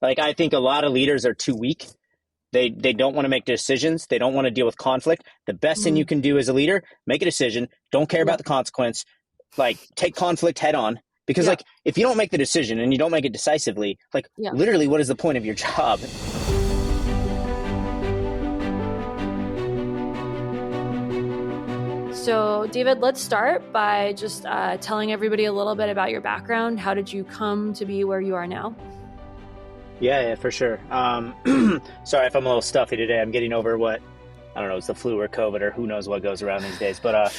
Like, I think a lot of leaders are too weak. They don't want to make decisions. They don't want to deal with conflict. The best thing you can do as a leader, make a decision. Don't care about the consequence. Like, take conflict head on. Because like, if you don't make the decision and you don't make it decisively, like literally, what is the point of your job? So, David, let's start by just telling everybody a little bit about your background. How did you come to be where you are now? Yeah, for sure. Sorry if I'm a little stuffy today. I'm getting over what, I don't know, it's the flu or COVID or who knows what goes around these days. But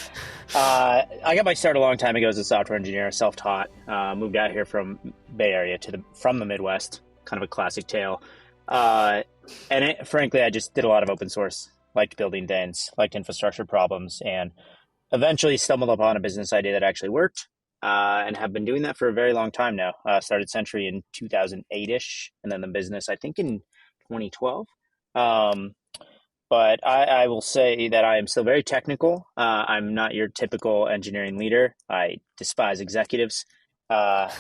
I got my start a long time ago as a software engineer, self-taught. Moved out here from Bay Area from the Midwest, kind of a classic tale. Frankly, I just did a lot of open source, liked building things, liked infrastructure problems, and eventually stumbled upon a business idea that actually worked. And have been doing that for a very long time now. Started Sentry in 2008-ish, and then the business, I think, in 2012. But I will say that I am still very technical. I'm not your typical engineering leader. I despise executives. But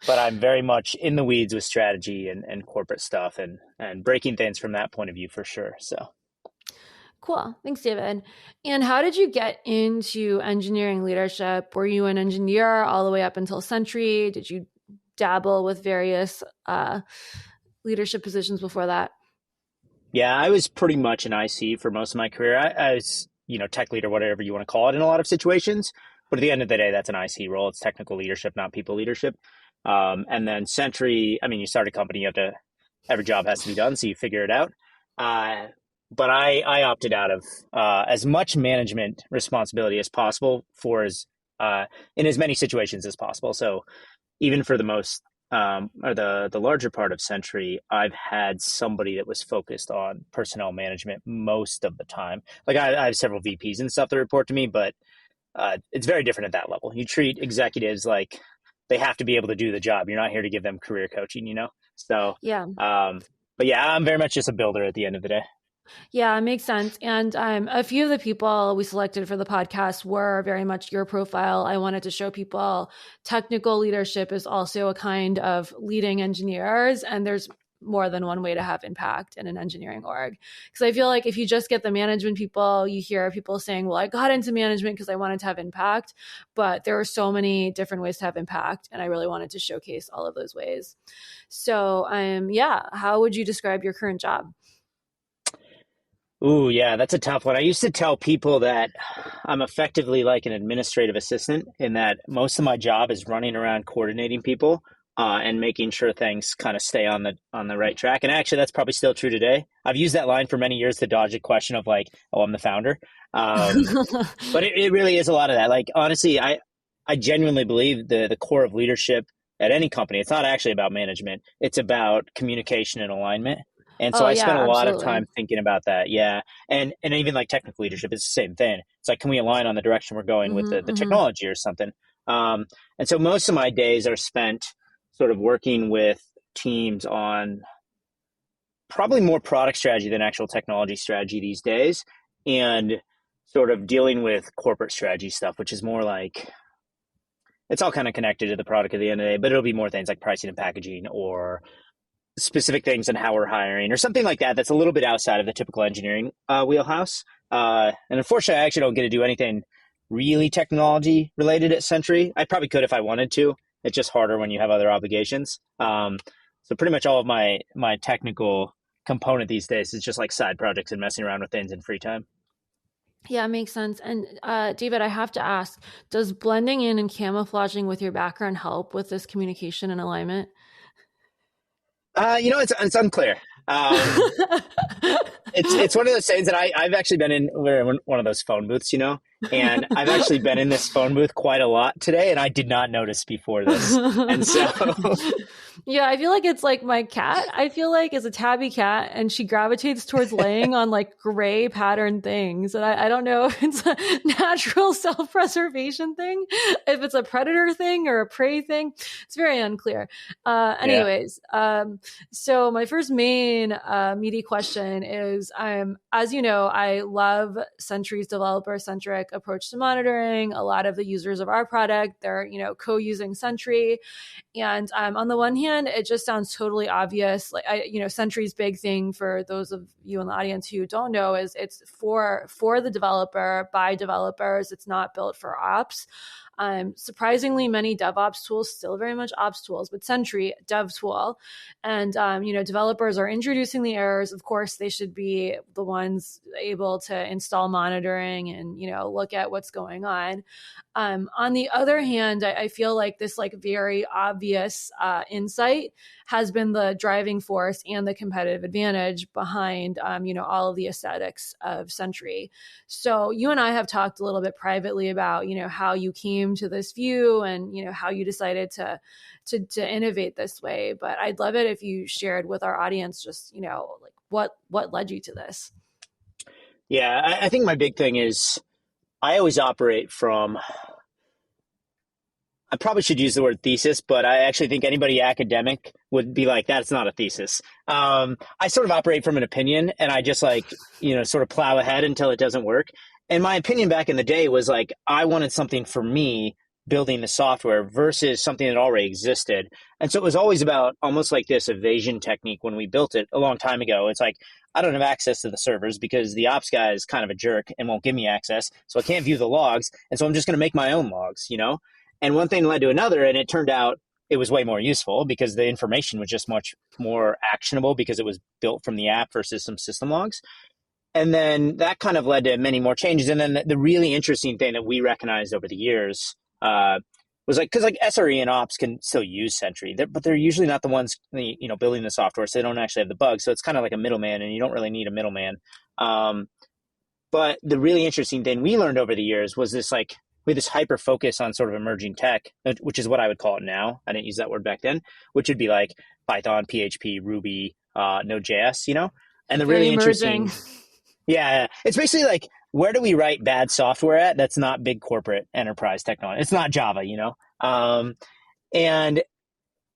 I'm very much in the weeds with strategy and corporate stuff and breaking things from that point of view for sure. So. Cool. Thanks, David. And how did you get into engineering leadership? Were you an engineer all the way up until Sentry? Did you dabble with various leadership positions before that? Yeah, I was pretty much an IC for most of my career. I was, tech leader, whatever you want to call it in a lot of situations. But at the end of the day, that's an IC role. It's technical leadership, not people leadership. And then Sentry, you start a company, every job has to be done, so you figure it out. But I opted out of as much management responsibility as possible in as many situations as possible. So even for the most or the larger part of Sentry, I've had somebody that was focused on personnel management most of the time. Like I have several VPs and stuff that report to me, but it's very different at that level. You treat executives like they have to be able to do the job. You're not here to give them career coaching, So yeah. But yeah, I'm very much just a builder at the end of the day. Yeah, it makes sense. And a few of the people we selected for the podcast were very much your profile. I wanted to show people technical leadership is also a kind of leading engineers, and there's more than one way to have impact in an engineering org. Because I feel like if you just get the management people, you hear people saying, well, I got into management because I wanted to have impact, but there are so many different ways to have impact. And I really wanted to showcase all of those ways. So how would you describe your current job? Ooh, yeah, that's a tough one. I used to tell people that I'm effectively like an administrative assistant in that most of my job is running around coordinating people and making sure things kind of stay on the right track. And actually, that's probably still true today. I've used that line for many years to dodge a question of like, oh, I'm the founder. But it really is a lot of that. Like, honestly, I genuinely believe the core of leadership at any company, it's not actually about management. It's about communication and alignment. And so I spent a lot of time thinking about that. Yeah. And even like technical leadership, it's the same thing. It's like, can we align on the direction we're going with the technology or something? And so most of my days are spent sort of working with teams on probably more product strategy than actual technology strategy these days, and sort of dealing with corporate strategy stuff, which is more like, it's all kind of connected to the product at the end of the day, but it'll be more things like pricing and packaging or specific things on how we're hiring or something like that. That's a little bit outside of the typical engineering wheelhouse. And unfortunately, I actually don't get to do anything really technology related at Sentry. I probably could if I wanted to. It's just harder when you have other obligations. So pretty much all of my technical component these days is just like side projects and messing around with things in free time. Yeah, it makes sense. And David, I have to ask, does blending in and camouflaging with your background help with this communication and alignment? It's unclear. It's one of those things that I've actually been in. We're in one of those phone booths, and I've actually been in this phone booth quite a lot today, and I did not notice before this. And so, yeah, I feel like it's like my cat. I feel like is a tabby cat, and she gravitates towards laying on like gray pattern things. And I don't know if it's a natural self-preservation thing, if it's a predator thing or a prey thing. It's very unclear. Anyways, so my first main meaty question is, as you know, I love Sentry's developer-centric approach to monitoring. A lot of the users of our product, they're, co-using Sentry. And on the one hand, hand, it just sounds totally obvious. Like Sentry's big thing, for those of you in the audience who don't know, is it's for the developer by developers. It's not built for ops. Surprisingly, many DevOps tools still very much ops tools, but Sentry, dev tool. And, developers are introducing the errors. Of course, they should be the ones able to install monitoring and, look at what's going on. On the other hand, I feel like this very obvious insight has been the driving force and the competitive advantage behind, all of the aesthetics of Sentry. So you and I have talked a little bit privately about, how you came to this view and, how you decided to innovate this way. But I'd love it if you shared with our audience just, what led you to this. Yeah, I think my big thing is I always operate from, I probably should use the word thesis, but I actually think anybody academic would be like, that's not a thesis. I sort of operate from an opinion, and I just sort of plow ahead until it doesn't work. And my opinion back in the day was like, I wanted something for me building the software versus something that already existed. And so it was always about almost like this evasion technique when we built it a long time ago. It's like, I don't have access to the servers because the ops guy is kind of a jerk and won't give me access. So I can't view the logs. And so I'm just going to make my own logs, And one thing led to another, and it turned out it was way more useful because the information was just much more actionable because it was built from the app versus some system logs. And then that kind of led to many more changes. And then the really interesting thing that we recognized over the years was because SRE and ops can still use Sentry, but they're usually not the ones building the software, so they don't actually have the bugs. So it's kind of like a middleman, and you don't really need a middleman. But the really interesting thing we learned over the years was this we had this hyper focus on sort of emerging tech, which is what I would call it now. I didn't use that word back then, which would be like Python, PHP, Ruby, Node.js, And the really interesting, yeah, it's basically like, where do we write bad software at that's not big corporate enterprise technology? It's not Java, and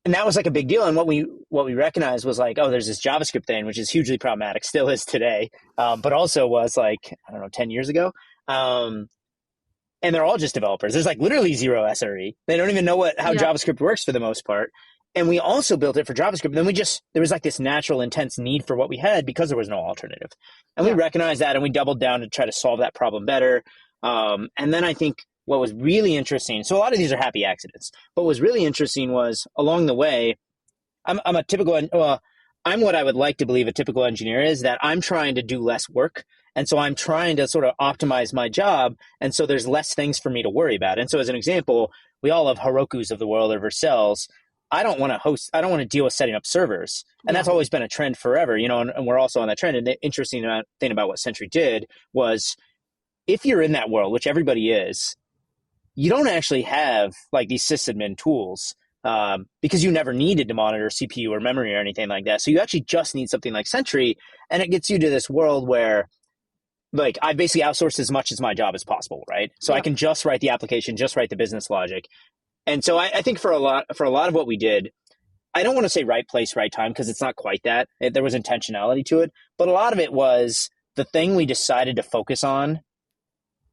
that was like a big deal. And what we recognized was like, oh, there's this JavaScript thing, which is hugely problematic, still is today, but also was 10 years ago. And they're all just developers. There's literally zero SRE. They don't even know how JavaScript works for the most part. And we also built it for JavaScript. And then there was this natural intense need for what we had because there was no alternative. And we recognized that, and we doubled down to try to solve that problem better. And then I think what was really interesting, so a lot of these are happy accidents, but what was really interesting was along the way, I'm what I would like to believe a typical engineer is, that I'm trying to do less work. And so I'm trying to sort of optimize my job. And so there's less things for me to worry about. And so as an example, we all have Heroku's of the world or Vercels. I don't want to deal with setting up servers. And that's always been a trend forever, and we're also on that trend. And the interesting thing about what Sentry did was, if you're in that world, which everybody is, you don't actually have these sysadmin tools because you never needed to monitor CPU or memory or anything like that. So you actually just need something like Sentry, and it gets you to this world where I basically outsourced as much as my job as possible, right? So I can just write the application, just write the business logic. And so I think for a lot of what we did, I don't want to say right place, right time, because it's not quite that. There was intentionality to it. But a lot of it was the thing we decided to focus on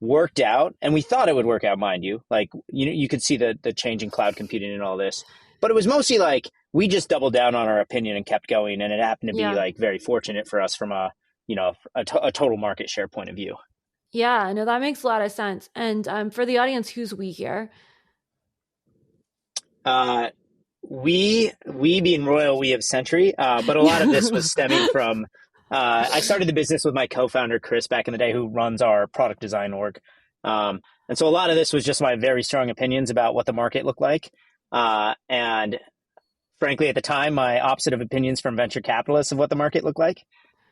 worked out, and we thought it would work out, mind you. You could see the change in cloud computing and all this. But it was mostly we just doubled down on our opinion and kept going, and it happened to be very fortunate for us from a total market share point of view. Yeah, no, that makes a lot of sense. And for the audience, who's we here? We being royal, we have Sentry, but a lot of this was stemming from, I started the business with my co-founder, Chris, back in the day, who runs our product design org. And so a lot of this was just my very strong opinions about what the market looked like. And frankly, at the time, my opposite of opinions from venture capitalists of what the market looked like.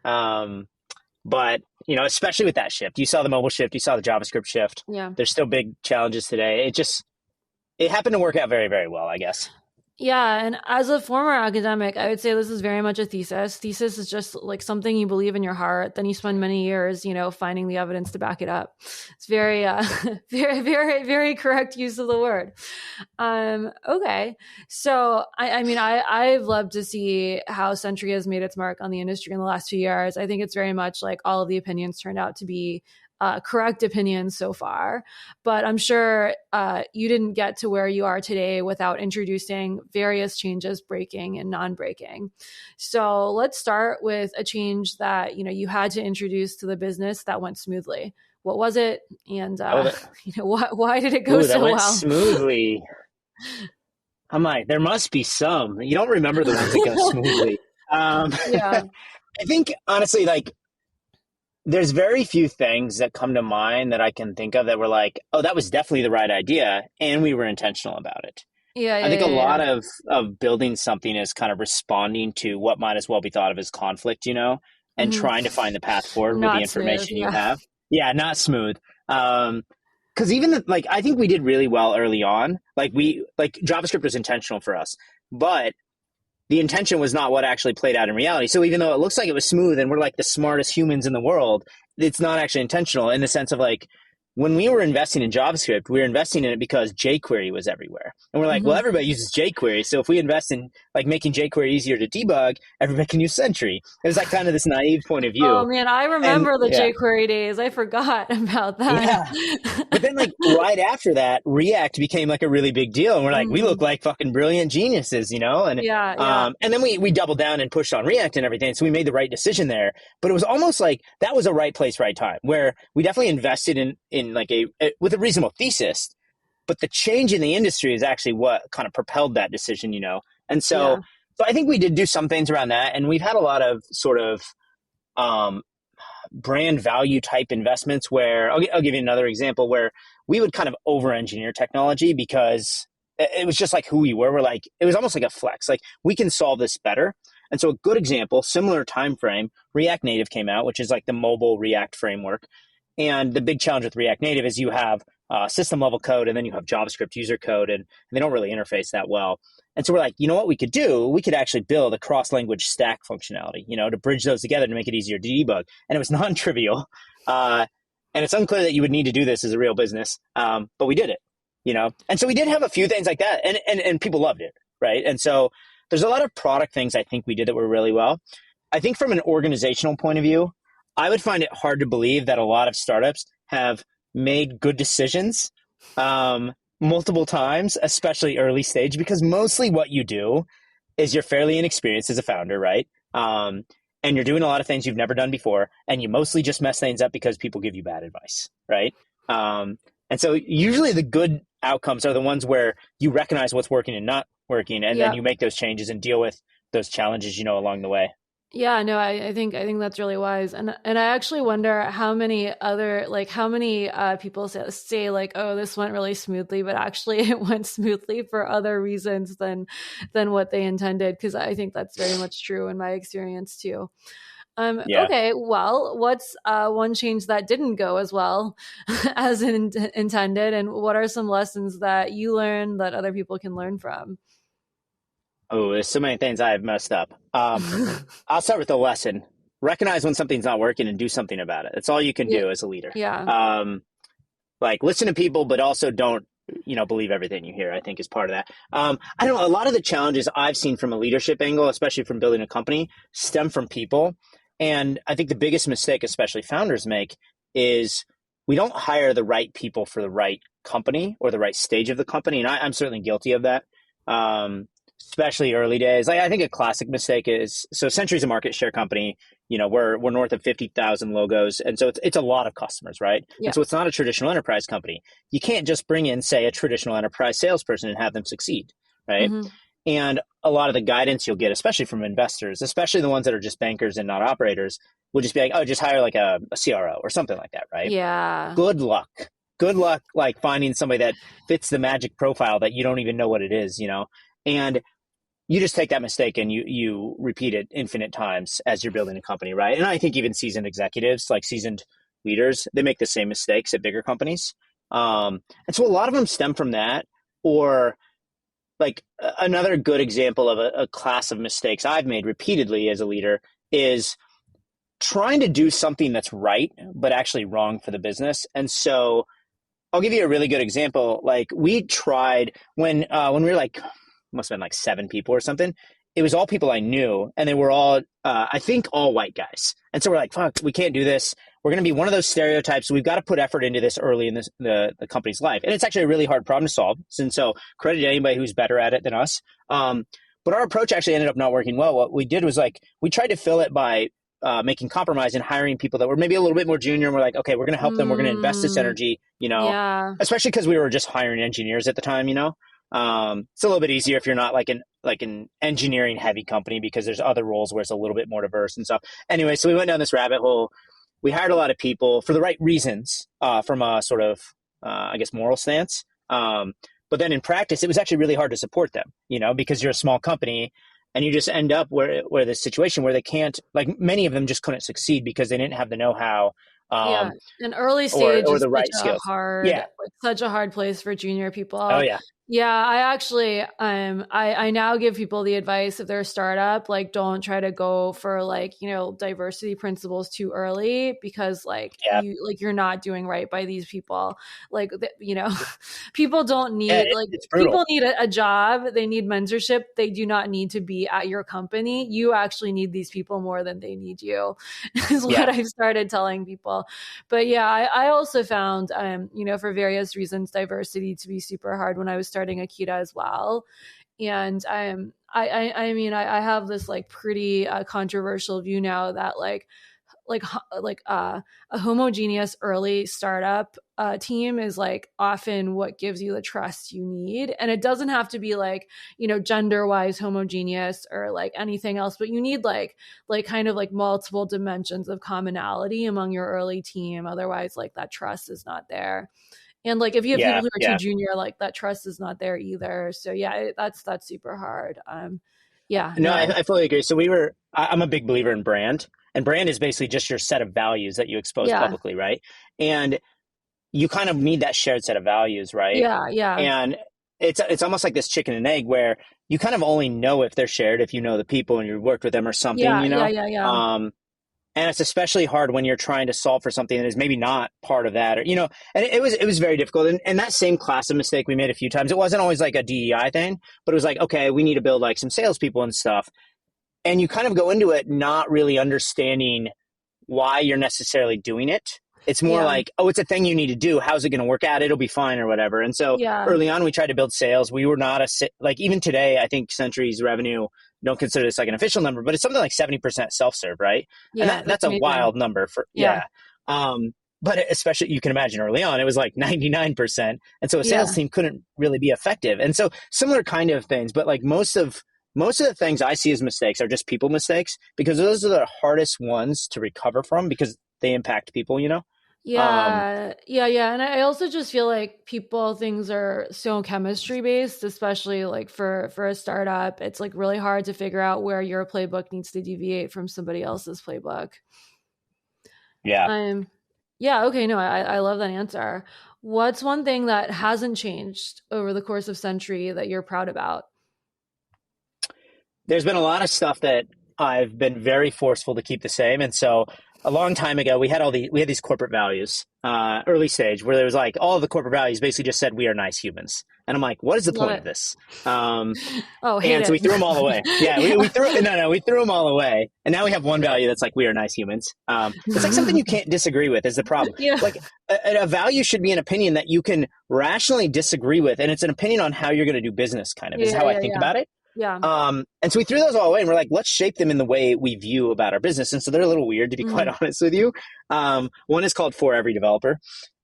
But, especially with that shift, you saw the mobile shift, you saw the JavaScript shift. Yeah. There's still big challenges today. It happened to work out very, very well, I guess. Yeah. And as a former academic, I would say this is very much a thesis. Thesis is just something you believe in your heart. Then you spend many years, finding the evidence to back it up. It's very, very, very, very correct use of the word. Okay. So, I've loved to see how Sentry has made its mark on the industry in the last few years. I think it's very much all of the opinions turned out to be correct opinions so far, but I'm sure you didn't get to where you are today without introducing various changes, breaking and non-breaking. So let's start with a change that you had to introduce to the business that went smoothly. What was it, and Oh, why did it go ooh, that so went well? smoothly. I'm like, there must be some. You don't remember the ones that go smoothly. Yeah. I think honestly, like, there's very few things that come to mind that I can think of that were like, oh, that was definitely the right idea, and we were intentional about it. Yeah, I yeah, think a yeah, lot yeah. of building something is kind of responding to what might as well be thought of as conflict, and Mhm. trying to find the path forward with the Not smooth. information you Yeah. have. Yeah, not smooth. Because even like I think we did really well early on. Like JavaScript was intentional for us, but the intention was not what actually played out in reality. So even though it looks like it was smooth and we're like the smartest humans in the world, it's not actually intentional in the sense of like when we were investing in JavaScript, we were investing in it because jQuery was everywhere. And we're like, well, Mhm. everybody uses jQuery. So if we invest in like making jQuery easier to debug, everybody can use Sentry. It was like kind of this naive point of Oh view. man, I And remember the yeah, jQuery days. I forgot about that. yeah. But then, like, right after that, React became like a really big deal. And we're like, we look Mhm. like fucking brilliant geniuses, Yeah, yeah. And then we doubled down and pushed on React and everything. So we made the right decision there. But it was almost like that was a right place, right time, where we definitely invested in like with a reasonable thesis. But the change in the industry is actually what kind of propelled that decision. And Yeah. so I think we did do some things around that. And we've had a lot of sort of, um, brand value type investments where I'll give you another example where we would kind of over engineer technology because it was just like who we were. We're like, it was almost like a flex. Like we can solve this better. And so a good example, similar time frame, React Native came out, which is like the mobile React framework. And the big challenge with React Native is you have system level code and then you have JavaScript user code, and they don't really interface that well. And so we're like, you know what we could do? We could actually build a cross language stack functionality, to bridge those together to make it easier to debug. And it was non trivial. And it's unclear that you would need to do this as a real business, but we did it. And so we did have a few things like that, and people loved it, right? And so there's a lot of product things I think we did that were really well. I think from an organizational point of view, I would find it hard to believe that a lot of startups have made good decisions multiple times, especially early stage, because mostly what you do is you're fairly inexperienced as a founder, right? And you're doing a lot of things you've never done before, and you mostly just mess things up because people give you bad advice, right? And so usually the good outcomes are the ones where you recognize what's working and not working, and then Yeah. you make those changes and deal with those challenges, along the way. Yeah, no, I think that's really wise, and I actually wonder how many other how many people say like, oh, this went really smoothly, but actually it went smoothly for other reasons than what they intended, because I think that's very much true in my experience too. Yeah. Okay, well, what's one change that didn't go as well as intended, and what are some lessons that you learned that other people can learn from? Oh, there's so many things I have messed up. I'll start with the lesson. Recognize when something's not working and do something about it. That's all you can Yeah, do as a leader. yeah, Like listen to people, but also don't, believe everything you hear, I think is part of that. I don't know. A lot of the challenges I've seen from a leadership angle, especially from building a company, stem from people. And I think the biggest mistake, especially founders make, is we don't hire the right people for the right company or the right stage of the company. And I'm certainly guilty of that. Especially early days. Like I think a classic mistake is so Sentry's a market share company. We're north of 50,000 logos, and so it's a lot of customers, right? yeah. And so it's not a traditional enterprise company. You can't just bring in, say, a traditional enterprise salesperson and have them succeed, right? Hmm. And a lot of the guidance you'll get, especially from investors, especially the ones that are just bankers and not operators, will just be like, oh, just hire like a CRO or something like that, right? Yeah. Good luck. Good luck, like finding somebody that fits the magic profile that you don't even know what it is. And you just take that mistake and you repeat it infinite times as you're building a company, right? And I think even seasoned executives, like seasoned leaders, they make the same mistakes at bigger companies. And so a lot of them stem from that. Or like another good example of a class of mistakes I've made repeatedly as a leader is trying to do something that's right, but actually wrong for the business. And so I'll give you a really good example. Like we tried when we were like, must have been like 7 people or something. It was all people I knew, and they were all, I think, all white guys. And so we're like, fuck, we can't do this. we're going to be one of those stereotypes. We've got to put effort into this early in the company's life. And it's actually a really hard problem to solve. And so credit to anybody who's better at it than us. But our approach actually ended up not working well. What we did was like, we tried to fill it by making compromise and hiring people that were maybe a little bit more junior. And we're like, okay, we're going to help them. We're going to invest this energy, especially because we were just hiring engineers at the time, it's a little bit easier if you're not like an engineering heavy company, because there's other roles where it's a little bit more diverse and stuff. Anyway, so we went down this rabbit hole. We hired a lot of people for the right reasons, from a sort of, I guess, moral stance. But then in practice, it was actually really hard to support them, because you're a small company and you just end up where this situation where they can't, like many of them just couldn't succeed because they didn't have the know-how. An early stage or is the right skills. Such a hard place for junior people. Oh yeah. Yeah, I actually, I now give people the advice if they're a startup, like don't try to go for diversity principles too early, because you're not doing right by these people. People don't need people need a job. They need mentorship. They do not need to be at your company. You actually need these people more than they need you, is what I've started telling people. But I also found, for various reasons, diversity to be super hard when I was starting Akita as well. And I have this pretty controversial view now that a homogeneous early startup team is often what gives you the trust you need. And it doesn't have to be gender wise homogeneous or anything else, but you need multiple dimensions of commonality among your early team. Otherwise that trust is not there. And if you have people who are too junior, that trust is not there either. So that's super hard. I fully agree. So I'm a big believer in brand, and brand is basically just your set of values that you expose publicly, right? And you kind of need that shared set of values, right? Yeah. And it's almost like this chicken and egg where you kind of only know if they're shared if you know the people and you've worked with them or something, Yeah. And it's especially hard when you're trying to solve for something that is maybe not part of that, or, and it was very difficult. And that same class of mistake we made a few times. It wasn't always like a DEI thing, but it was like, okay, we need to build some salespeople and stuff. And you kind of go into it not really understanding why you're necessarily doing it. It's more like, oh, it's a thing you need to do. How's it going to work out? It'll be fine or whatever. And so early on, we tried to build sales. We were not even today, I think Sentry's revenue, don't consider this an official number, but it's something like 70% self-serve, right? Yeah, and that's a wild number for, but especially you can imagine early on, it was 99%. And so a sales team couldn't really be effective. And so similar kind of things, but most of the things I see as mistakes are just people mistakes, because those are the hardest ones to recover from because they impact people, Yeah. And I also just feel things are so chemistry based, especially for a startup. It's really hard to figure out where your playbook needs to deviate from somebody else's playbook. Yeah. Okay. No, I love that answer. What's one thing that hasn't changed over the course of Sentry that you're proud about? There's been a lot of stuff that I've been very forceful to keep the same. And so a long time ago, we had these corporate values, early stage, where there was all of the corporate values basically just said, we are nice humans. And I'm like, what is the point of this? So we threw them all away. Yeah, we threw them all away. And now we have one value that's we are nice humans. It's something you can't disagree with is the problem. Yeah. A value should be an opinion that you can rationally disagree with. And it's an opinion on how you're going to do business is how I think about it. Yeah. And so we threw those all away and we're like, let's shape them in the way we view about our business. And so they're a little weird, to be quite honest with you. One is called For Every Developer.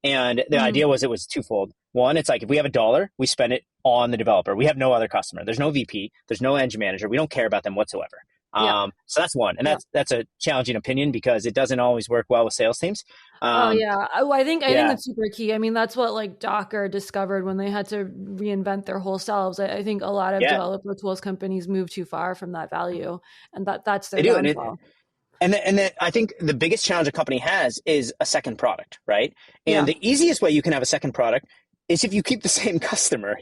And the idea was, it was twofold. One, it's if we have $1, we spend it on the developer. We have no other customer. There's no VP. There's no engine manager. We don't care about them whatsoever. So that's one. And that's a challenging opinion because it doesn't always work well with sales teams. I think that's super key. I mean, that's what Docker discovered when they had to reinvent their whole selves. I think a lot of developer tools companies move too far from that value, and that's their downfall. And I think the biggest challenge a company has is a second product, right? And the easiest way you can have a second product is if you keep the same customer,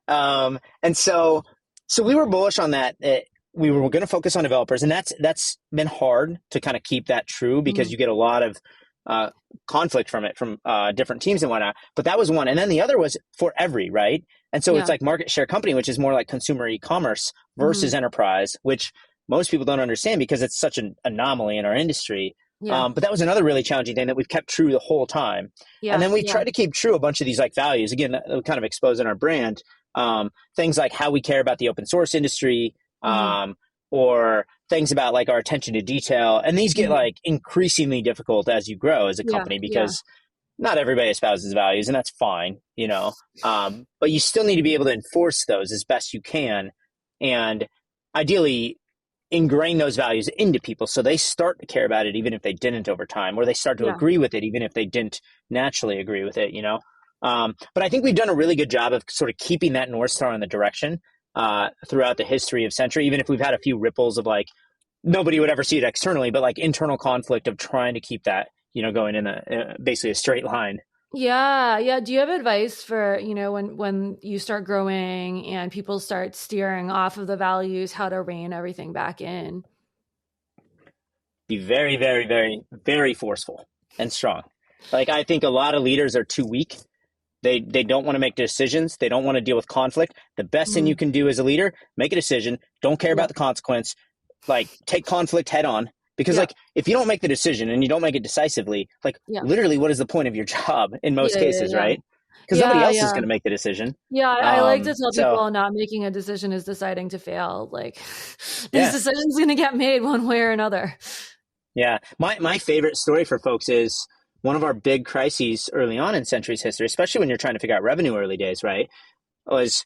And so we were bullish on that. We were going to focus on developers, and that's been hard to kind of keep that true because you get a lot of conflict from different teams and whatnot. But that was one. And then the other was For Every, right? And so it's market share company, which is more like consumer e-commerce versus enterprise, which most people don't understand because it's such an anomaly in our industry. Yeah. But that was another really challenging thing that we've kept true the whole time. And Yeah. then we Yeah. try to keep true a bunch of these like values, again, that kind of exposing our brand. Things like how we care about the open source industry, Hmm. or things about like our attention to detail. And these get Hmm. like increasingly difficult as you grow as a Yeah. company Yeah. because not everybody espouses values, and that's fine, but you still need to be able to enforce those as best you can, and ideally ingrain those values into people so they start to care about it even if they didn't over time, or they start to Yeah. agree with it even if they didn't naturally agree with it. But I think we've done a really good job of sort of keeping that North Star in the direction throughout the history of Sentry, even if we've had a few ripples of like nobody would ever see it externally, but like internal conflict of trying to keep that going in basically a straight line. Yeah, yeah. Do you have advice for, when you start growing and people start steering off of the values, how to rein everything back in? Be very, very, very, very forceful and strong. Like I think a lot of leaders are too weak. They don't want to make decisions. They don't want to deal with conflict. The best thing Mm, you can do as a leader, make a decision. Don't care yeah, about the consequence. Like take conflict head on. Because yeah, like if you don't make the decision and you don't make it decisively, like yeah, literally what is the point of your job in most yeah, yeah, cases, yeah, right? Because nobody yeah, else is yeah. going to make the decision. Yeah, I like to tell So people not making a decision is deciding to fail. Like this yeah, decision's going to get made one way or another. yeah. My favorite story for folks is one of our big crises early on in Sentry's history, especially when you're trying to figure out revenue early days, right? Was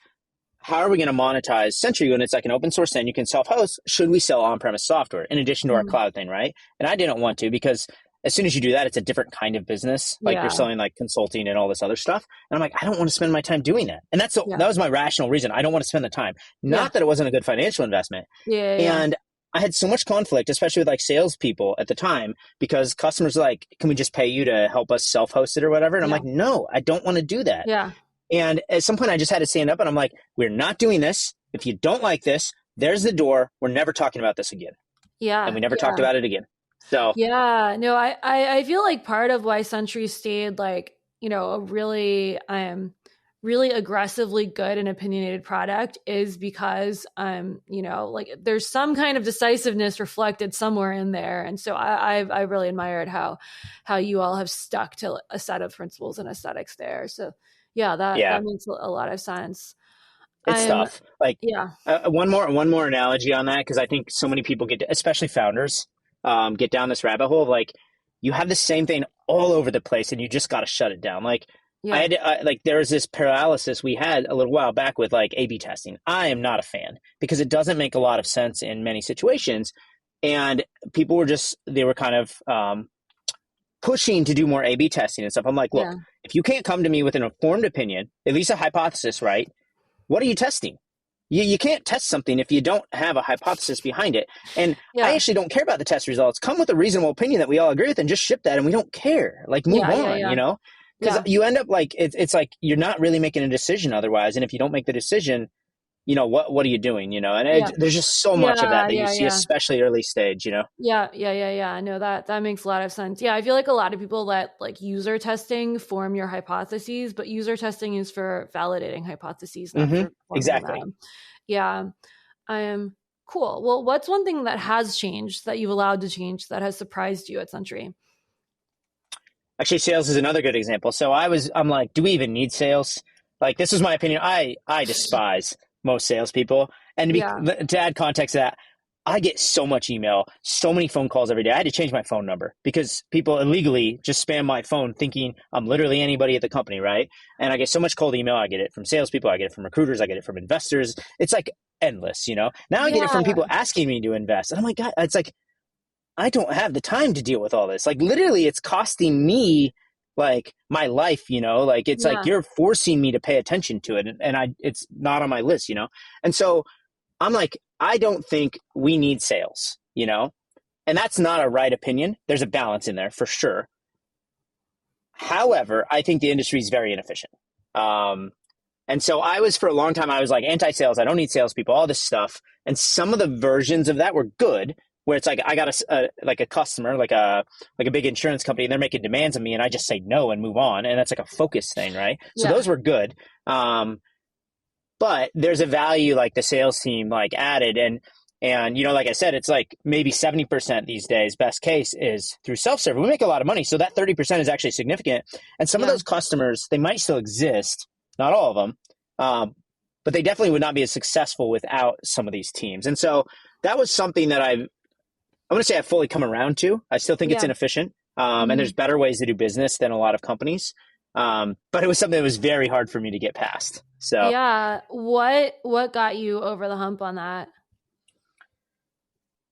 how are we going to monetize Sentry when it's like an open source thing? You can self-host. Should we sell on-premise software in addition to our Mm, cloud thing, right? And I didn't want to because as soon as you do that, it's a different kind of business. Like you're yeah, selling like consulting and all this other stuff. And I'm like, I don't want to spend my time doing that. And yeah, that was my rational reason. I don't want to spend the time. yeah, Not that it wasn't a good financial investment. yeah, yeah, yeah, And I had so much conflict, especially with like salespeople at the time, because customers were like, can we just pay you to help us self-host it or whatever? And I'm yeah, like, no, I don't want to do that. yeah, And at some point, I just had to stand up and I'm like, we're not doing this. If you don't like this, there's the door. We're never talking about this again. And yeah, we never talked yeah. about it again. So, Yeah, no, I feel like part of why Sentry stayed like, a really aggressively good and opinionated product is because like there's some kind of decisiveness reflected somewhere in there. And so I really admired how you all have stuck to a set of principles and aesthetics there. So yeah, yeah, that makes a lot of sense. it's I'm tough. Like, yeah, one more analogy on that, because I think so many people especially founders, get down this rabbit hole of like, you have the same thing all over the place and you just got to shut it down. Like, yeah, like there was this paralysis we had a little while back with like A/B testing. I am not a fan because it doesn't make a lot of sense in many situations, and people they were kind of pushing to do more A/B testing and stuff. I'm like, look, yeah, if you can't come to me with an informed opinion, at least a hypothesis, right? What are you testing? You can't test something if you don't have a hypothesis behind it. And I yeah, actually don't care about the test results. Come with a reasonable opinion that we all agree with and just ship that and we don't care. Like move yeah, yeah, on, yeah, Because yeah, you end up like it's like you're not really making a decision otherwise. And if you don't make the decision, what are you doing? And yeah, there's just so much of yeah, that you yeah, see, yeah. especially early stage. Yeah, yeah, yeah, yeah. No, that makes a lot of sense. Yeah, I feel like a lot of people let like user testing form your hypotheses, but user testing is for validating hypotheses, not for forming Exactly. them. Yeah. Cool. Well, what's one thing that has changed that you've allowed to change that has surprised you at Sentry? Actually, sales is another good example. So I'm like, do we even need sales? Like, this is my opinion. I despise most salespeople. And Yeah. to add context to that, I get so much email, so many phone calls every day. I had to change my phone number because people illegally just spam my phone thinking I'm literally anybody at the company, right? And I get so much cold email. I get it from salespeople. I get it from recruiters. I get it from investors. It's like endless. Now I get it from Yeah. people asking me to invest. And I'm like, God, it's like, I don't have the time to deal with all this. Like literally it's costing me like my life. Like it's like Yeah. you're forcing me to pay attention to it and it's not on my list. And so I'm like, I don't think we need sales. And that's not a right opinion. There's a balance in there for sure. However, I think the industry is very inefficient. And so for a long time, I was like anti-sales. I don't need salespeople, all this stuff. And some of the versions of that were good, where it's like I got a customer, like a big insurance company, and they're making demands of me, and I just say no and move on, and that's like a focus thing, right? So Yeah. those were good. But there's a value like the sales team like added, And, like I said, it's like maybe 70% these days, best case is through self-serve. We make a lot of money. So that 30% is actually significant. And some of those customers, they might still exist, not all of them, but they definitely would not be as successful without some of these teams. And so that was something that I want to say I've fully come around to. I still think it's inefficient. And there's better ways to do business than a lot of companies. But it was something that was very hard for me to get past. So yeah. What got you over the hump on that?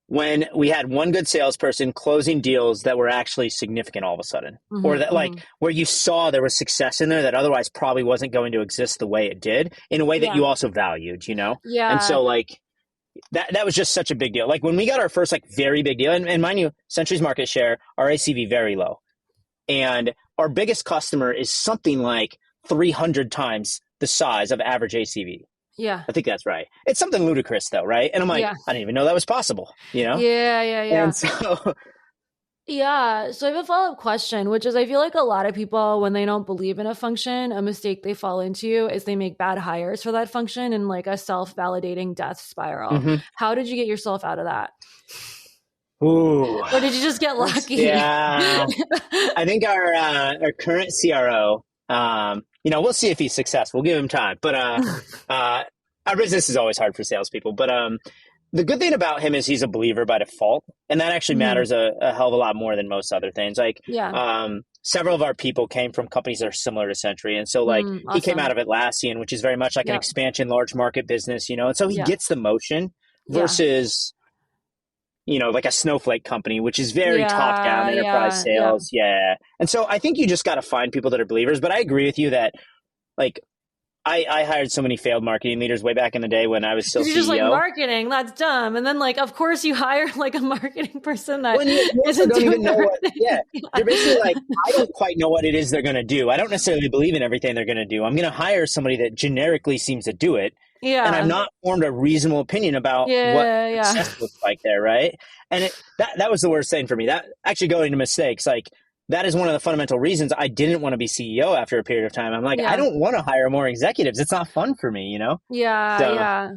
When we had one good salesperson closing deals that were actually significant all of a sudden, or that like where you saw there was success in there that otherwise probably wasn't going to exist the way it did in a way that you also valued, Yeah. And so like that was just such a big deal. Like when we got our first like very big deal, and mind you, Sentry's market share, our ACV very low. And our biggest customer is something like 300 times the size of average ACV. Yeah. I think that's right. It's something ludicrous though, right? And I'm like, I didn't even know that was possible, Yeah. And so yeah. So I have a follow-up question, which is I feel like a lot of people, when they don't believe in a function, a mistake they fall into is they make bad hires for that function and like a self-validating death spiral. How did you get yourself out of that? Ooh. Or did you just get lucky? Yeah. I think our current CRO, we'll see if he's successful. We'll give him time. But our business is always hard for salespeople. But the good thing about him is he's a believer by default. And that actually matters a hell of a lot more than most other things. Like several of our people came from companies that are similar to Sentry. And so like he came out of Atlassian, which is very much like an expansion, large market business, And so he gets the motion versus like a snowflake company, which is very top down enterprise sales. Yeah. And so I think you just got to find people that are believers. But I agree with you that like I hired so many failed marketing leaders way back in the day when I was still CEO. You're just like, marketing, that's dumb. And then like, of course you hire like a marketing person that you isn't don't even know what, They're basically like, I don't quite know what it is they're going to do. I don't necessarily believe in everything they're going to do. I'm going to hire somebody that generically seems to do it. Yeah. And I've not formed a reasonable opinion about what success looks like there, right? And that was the worst thing for me. That actually going to mistakes, like that is one of the fundamental reasons I didn't want to be CEO after a period of time. I'm like, I don't want to hire more executives. It's not fun for me, Yeah.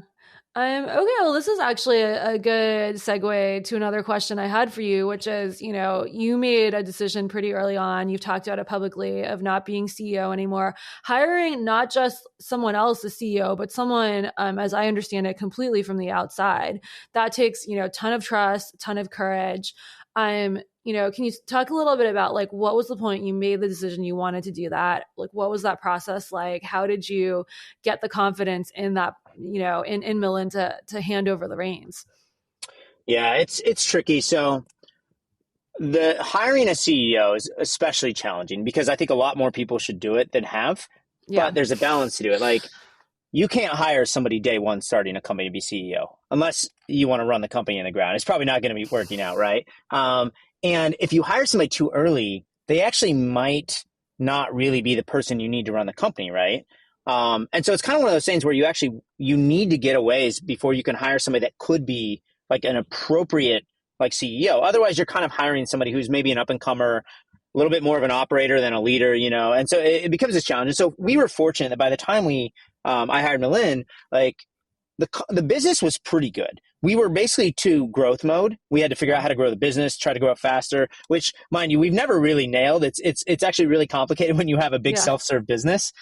Okay, well, this is actually a good segue to another question I had for you, which is, you made a decision pretty early on. You've talked about it publicly of not being CEO anymore, hiring not just someone else as CEO, but someone, as I understand it, completely from the outside. That takes, a ton of trust, a ton of courage. Can you talk a little bit about like, what was the point you made the decision you wanted to do that? Like, what was that process like? How did you get the confidence in that, in Millen to hand over the reins? Yeah, it's tricky. So the hiring a CEO is especially challenging because I think a lot more people should do it than have, but there's a balance to do it. Like you can't hire somebody day one starting a company to be CEO unless you want to run the company in the ground. It's probably not going to be working out, right? And if you hire somebody too early, they actually might not really be the person you need to run the company, right? And so it's kind of one of those things where you need to get a ways before you can hire somebody that could be like an appropriate like CEO. Otherwise, you're kind of hiring somebody who's maybe an up-and-comer, a little bit more of an operator than a leader, And so it becomes this challenge. And so we were fortunate that by the time I hired Millen, like the business was pretty good. We were basically to growth mode. We had to figure out how to grow the business, try to grow it faster, which mind you, we've never really nailed. It's actually really complicated when you have a big self-serve business.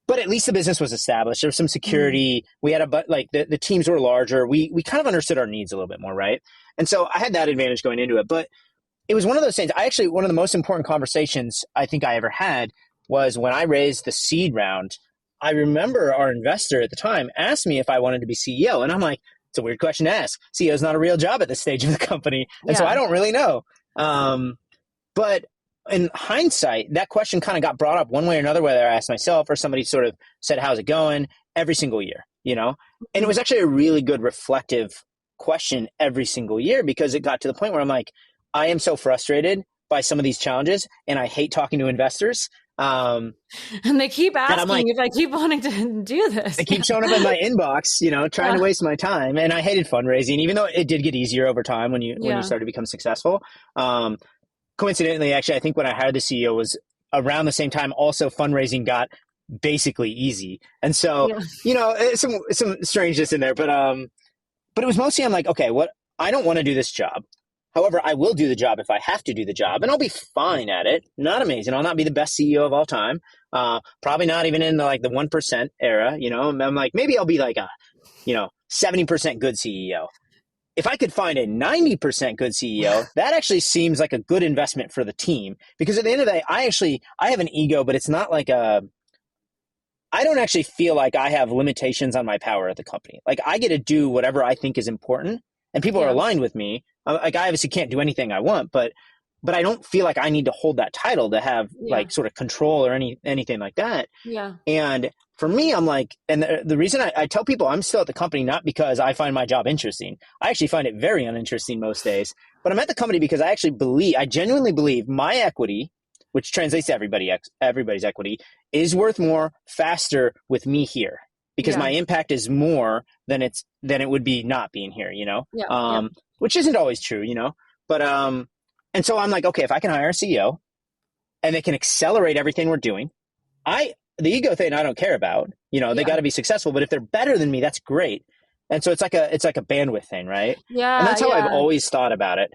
But at least the business was established. There was some security. We had the teams were larger. We kind of understood our needs a little bit more, right? And so I had that advantage going into it. But it was one of those things. One of the most important conversations I think I ever had was when I raised the seed round. I remember our investor at the time asked me if I wanted to be CEO. And I'm like, it's a weird question to ask. CEO is not a real job at this stage of the company. And so I don't really know. But in hindsight, that question kind of got brought up one way or another, whether I asked myself or somebody sort of said, how's it going every single year, And it was actually a really good reflective question every single year because it got to the point where I'm like, I am so frustrated by some of these challenges and I hate talking to investors. And they keep asking if I keep wanting to do this. They keep showing up in my inbox, trying to waste my time. And I hated fundraising, even though it did get easier over time when you started to become successful. Coincidentally, actually, I think when I hired the CEO was around the same time also fundraising got basically easy. And so, some strangeness in there. But but it was mostly I'm like, okay, what I don't want to do this job. However, I will do the job if I have to do the job, and I'll be fine at it. Not amazing. I'll not be the best CEO of all time. Probably not even in the 1% era. I'm like, maybe I'll be like a 70% good CEO. If I could find a 90% good CEO, that actually seems like a good investment for the team. Because at the end of the day, I have an ego, but it's not like I don't actually feel like I have limitations on my power at the company. Like I get to do whatever I think is important, and people are Yeah. aligned with me. Like I obviously can't do anything I want, but I don't feel like I need to hold that title to have Yeah. like sort of control or anything like that. Yeah. And for me, I'm like, and the reason I tell people I'm still at the company, not because I find my job interesting. I actually find it very uninteresting most days, but I'm at the company because I genuinely believe my equity, which translates to everybody's equity, is worth more faster with me here because Yeah. my impact is more than it would be not being here, Yeah. Yeah. which isn't always true, but, and so I'm like, okay, if I can hire a CEO and they can accelerate everything we're doing, the ego thing I don't care about. They Yeah. got to be successful, but if they're better than me, that's great. And so it's like a bandwidth thing, right? And Yeah. that's how I've Yeah. always thought about it.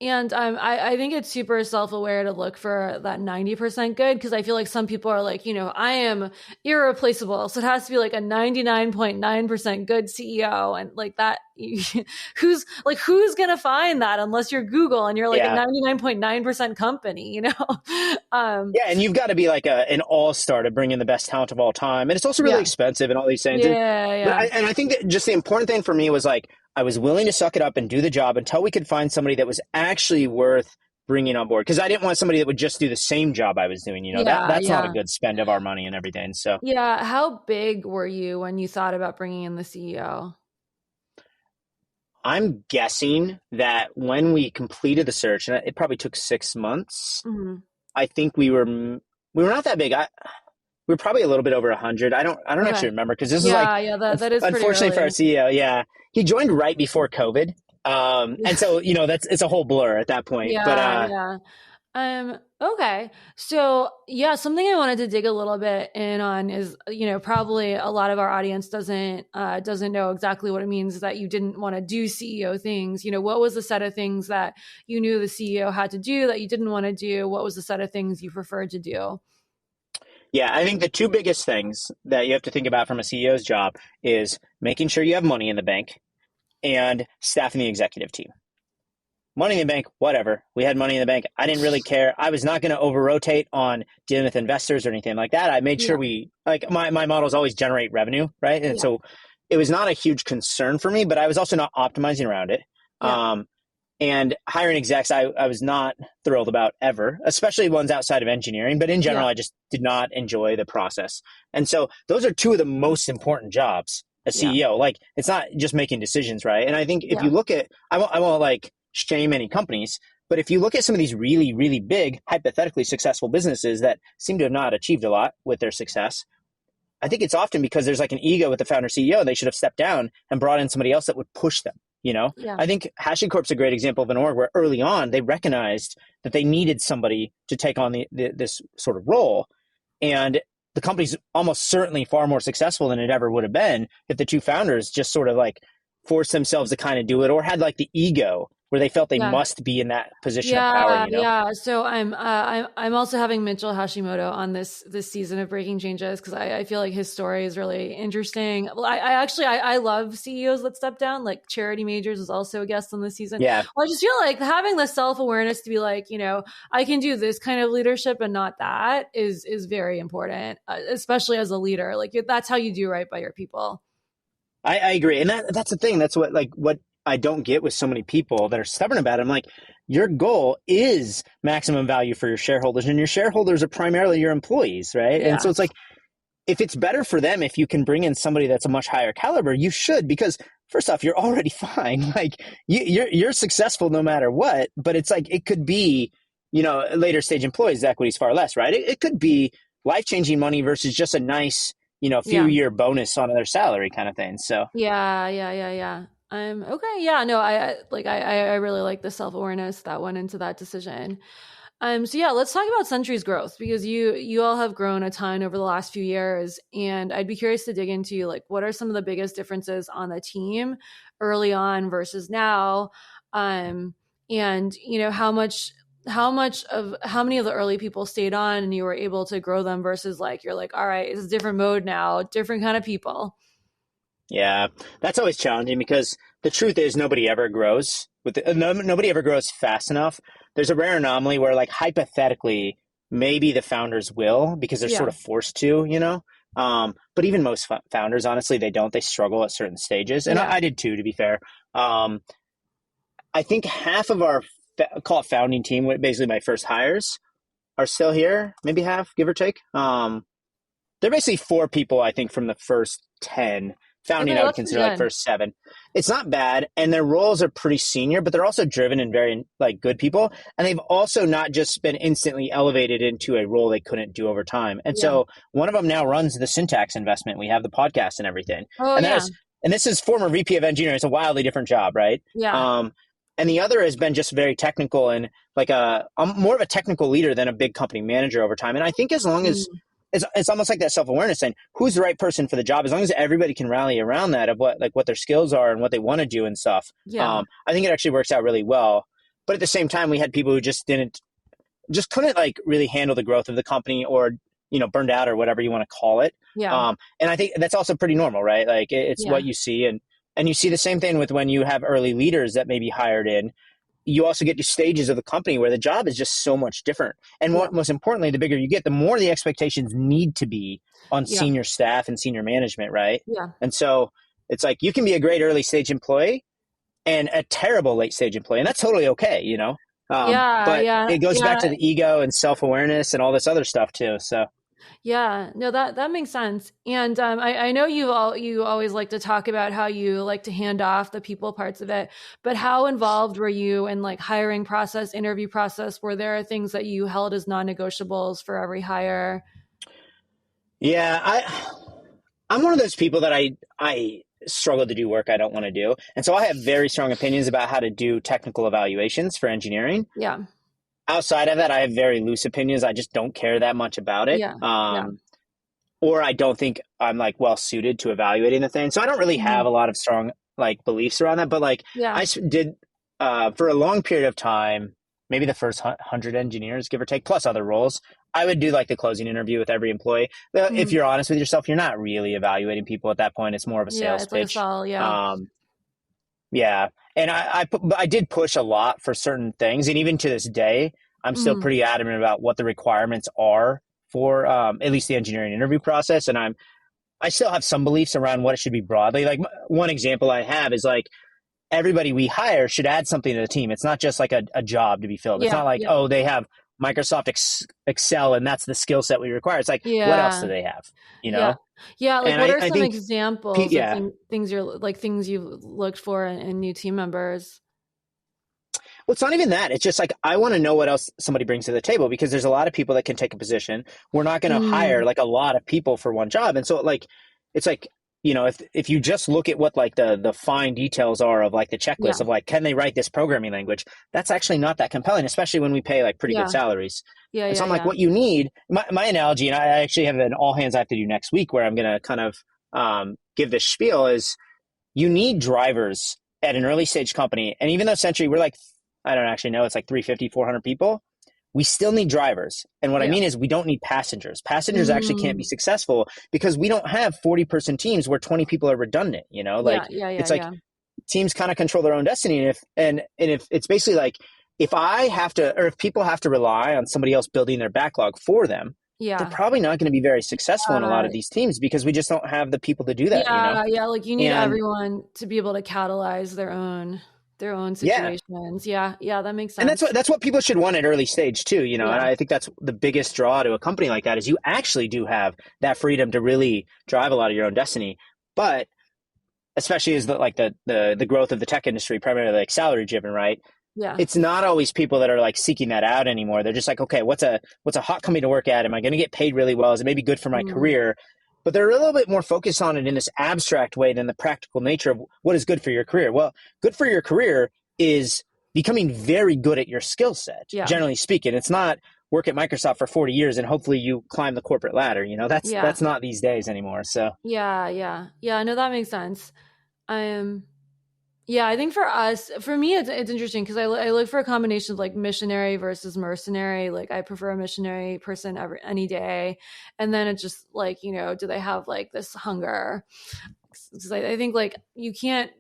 And I think it's super self-aware to look for that 90% good, because I feel like some people are like, I am irreplaceable. So it has to be like a 99.9% good CEO. And like that, who's going to find that unless you're Google and you're like a Yeah. 99.9% company, Yeah, and you've got to be like an all-star to bring in the best talent of all time. And it's also really Yeah. expensive and all these things. Yeah. But Yeah. I think that just the important thing for me was like, I was willing to suck it up and do the job until we could find somebody that was actually worth bringing on board. Because I didn't want somebody that would just do the same job I was doing. Yeah. That's not a Yeah. good spend of our money and everything. So Yeah. How big were you when you thought about bringing in the CEO? I'm guessing that when we completed the search, and it probably took 6 months, Mhm. I think we were not that big. We were probably a little bit over 100. I don't Okay. actually remember because this is like, Yeah. Yeah. That is pretty unfortunately for our early. CEO, yeah, he joined right before COVID, and so it's a whole blur at that point. But Yeah, yeah. Okay. So yeah, something I wanted to dig a little bit in on is, probably a lot of our audience doesn't know exactly what it means that you didn't want to do CEO things. What was the set of things that you knew the CEO had to do that you didn't want to do? What was the set of things you preferred to do? yeah, I think the two biggest things that you have to think about from a CEO's job is making sure you have money in the bank and staffing the executive team. Money in the bank, whatever. We had money in the bank. I didn't really care. I was not going to over rotate on dealing with investors or anything like that. I made Yeah, sure my models always generate revenue, right? And yeah, so it was not a huge concern for me, but I was also not optimizing around it. yeah, And hiring execs, I was not thrilled about ever, especially ones outside of engineering. But in yeah, general, I just did not enjoy the process. And so those are two of the most important jobs as yeah, CEO. Like it's not just making decisions, right? And I think if yeah, you look at, I won't like shame any companies, but if you look at some of these really, really big, hypothetically successful businesses that seem to have not achieved a lot with their success, I think it's often because there's like an ego with the founder CEO. They should have stepped down and brought in somebody else that would push them. yeah, I think HashiCorp's a great example of an org where early on they recognized that they needed somebody to take on this sort of role. And the company's almost certainly far more successful than it ever would have been if the two founders just sort of like forced themselves to kind of do it or had like the ego where they felt they yeah. must be in that position of power. Yeah, yeah. So I'm also having Mitchell Hashimoto on this season of Breaking Changes, because I feel like his story is really interesting. Well, I actually I love CEOs that step down. Like Charity Majors is also a guest on this season. Yeah. Well, I just feel like having the self-awareness to be like, I can do this kind of leadership and not that is very important, especially as a leader. Like that's how you do right by your people. I agree. And that's the thing. That's what I don't get with so many people that are stubborn about it. I'm like, your goal is maximum value for your shareholders, and your shareholders are primarily your employees, right? And Yeah, so it's like, if it's better for them, if you can bring in somebody that's a much higher caliber, you should, because first off, you're already fine. Like you're successful no matter what, but it's like, it could be, later stage employees, equity is far less, right? It could be life-changing money versus just a nice, few yeah. year bonus on their salary kind of thing. So Yeah, yeah, yeah, yeah. Okay. Yeah, no, I really like the self-awareness that went into that decision. So yeah, let's talk about Sentry's growth, because you all have grown a ton over the last few years, and I'd be curious to dig into like what are some of the biggest differences on the team early on versus now, and how many of the early people stayed on and you were able to grow them versus like you're like, all right, it's a different mode now, different kind of people. Yeah, that's always challenging because the truth is nobody ever grows nobody ever grows fast enough. There's a rare anomaly where like hypothetically maybe the founders will because they're sort Yeah, of forced to, you know. But even most founders, honestly, they don't. They struggle at certain stages, and yeah. I did too, to be fair. Um, I think half of our call it founding team, basically my first hires, are still here. Maybe half, give or take. They're basically four people, I think, from the first 10. Founding, Okay, I would that's pretty consider like good. first 7. It's not bad, and their roles are pretty senior, but they're also driven and very like good people. And they've also not just been instantly elevated into a role they couldn't do over time. And Yeah. so one of them now runs the Syntax investment. We have the podcast and everything. Oh And that yeah. is, and this is former VP of engineering. It's a wildly different job, right? Yeah. Um, and the other has been just very technical and like I'm more of a technical leader than a big company manager over time. And I think as long as Mm, it's almost like that self-awareness and who's the right person for the job, as long as everybody can rally around that of what their skills are and what they want to do and stuff. yeah. I think it actually works out really well. But at the same time, we had people who just couldn't like really handle the growth of the company, or burned out, or whatever you want to call it. Yeah. And I think that's also pretty normal, right? Like it's Yeah. what you see. And you see the same thing with when you have early leaders that may be hired in. You also get to stages of the company where the job is just so much different. And Yeah. most importantly, the bigger you get, the more the expectations need to be on Yeah. senior staff and senior management, right? Yeah. And so it's like you can be a great early stage employee and a terrible late stage employee, and that's totally okay. Yeah. But Yeah. it goes back Yeah. to the ego and self awareness and all this other stuff too. So Yeah, no, that makes sense. And I know you always like to talk about how you like to hand off the people parts of it, but how involved were you in like hiring process, interview process? Were there things that you held as non-negotiables for every hire? yeah, I'm one of those people that I struggle to do work I don't want to do, and so I have very strong opinions about how to do technical evaluations for engineering. Yeah, Outside of that, I have very loose opinions. I just don't care that much about it. yeah, yeah, Or I don't think I'm like well suited to evaluating the thing. So I don't really have mhm, a lot of strong like beliefs around that. But like yeah, did for a long period of time, maybe the first 100 engineers, give or take, plus other roles, I would do like the closing interview with every employee. If mhm, you're honest with yourself, you're not really evaluating people at that point. It's more of a yeah. sales It's like a pitch. solid, yeah. Um, yeah, and I did push a lot for certain things, and even to this day, I'm still Mhm, pretty adamant about what the requirements are for at least the engineering interview process. And I still have some beliefs around what it should be broadly. Like one example I have is like everybody we hire should add something to the team. It's not just like a job to be filled. It's yeah, not like, yeah, oh, they have Microsoft Excel and that's the skill set we require. It's like, what else yeah, do they have? You yeah, know? yeah. Like, And what are I some think, examples of yeah. things you've looked for in new team members? Well, it's not even that. It's just like I want to know what else somebody brings to the table because there's a lot of people that can take a position. We're not going to hire Mm, like a lot of people for one job, and so like it's like if you just look at what like the fine details are of like the checklist yeah, of like can they write this programming language, that's actually not that compelling, especially when we pay like pretty good yeah, salaries. yeah, And so yeah, I'm like, yeah. what you need, my analogy, and I actually have an all hands I have to do next week where I'm going to kind of give this spiel is you need drivers at an early stage company. And even though Sentry, we're like, I don't actually know, it's like 350, 400 people, we still need drivers. And what I Yeah. mean is we don't need passengers. Passengers actually can't be Mm, successful because we don't have 40-person teams where 20 people are redundant. yeah, Like yeah, yeah, it's like yeah, teams kind of control their own destiny. And if it's basically like if I have to, or if people have to rely on somebody else building their backlog for them, they're yeah. probably not going to be very successful in a lot Uh, of these teams because we just don't have the people to do that. yeah, yeah. Like you need And everyone to be able to catalyze their own yeah, situations. Yeah, yeah, that makes and sense. that's what people should want at early stage too. And Yeah, I think that's the biggest draw to a company like that is you actually do have that freedom to really drive a lot of your own destiny. But especially as the growth of the tech industry, primarily like salary driven, right? yeah. It's not always people that are like seeking that out anymore. They're just like, okay, what's a hot company to work at? Am I going to get paid really well? Is it maybe good for my Mm, career? But they're a little bit more focused on it in this abstract way than the practical nature of what is good for your career. Well, good for your career is becoming very good at your skill set. Yeah. Generally speaking, it's not work at Microsoft for 40 years and hopefully you climb the corporate ladder. Yeah. That's not these days anymore. So Yeah. Yeah. Yeah. No, that makes sense. Um, yeah, I think for me, it's interesting because I look for a combination of like missionary versus mercenary. Like I prefer a missionary person any day. And then it's just like, do they have like this hunger? Because I think like you can't,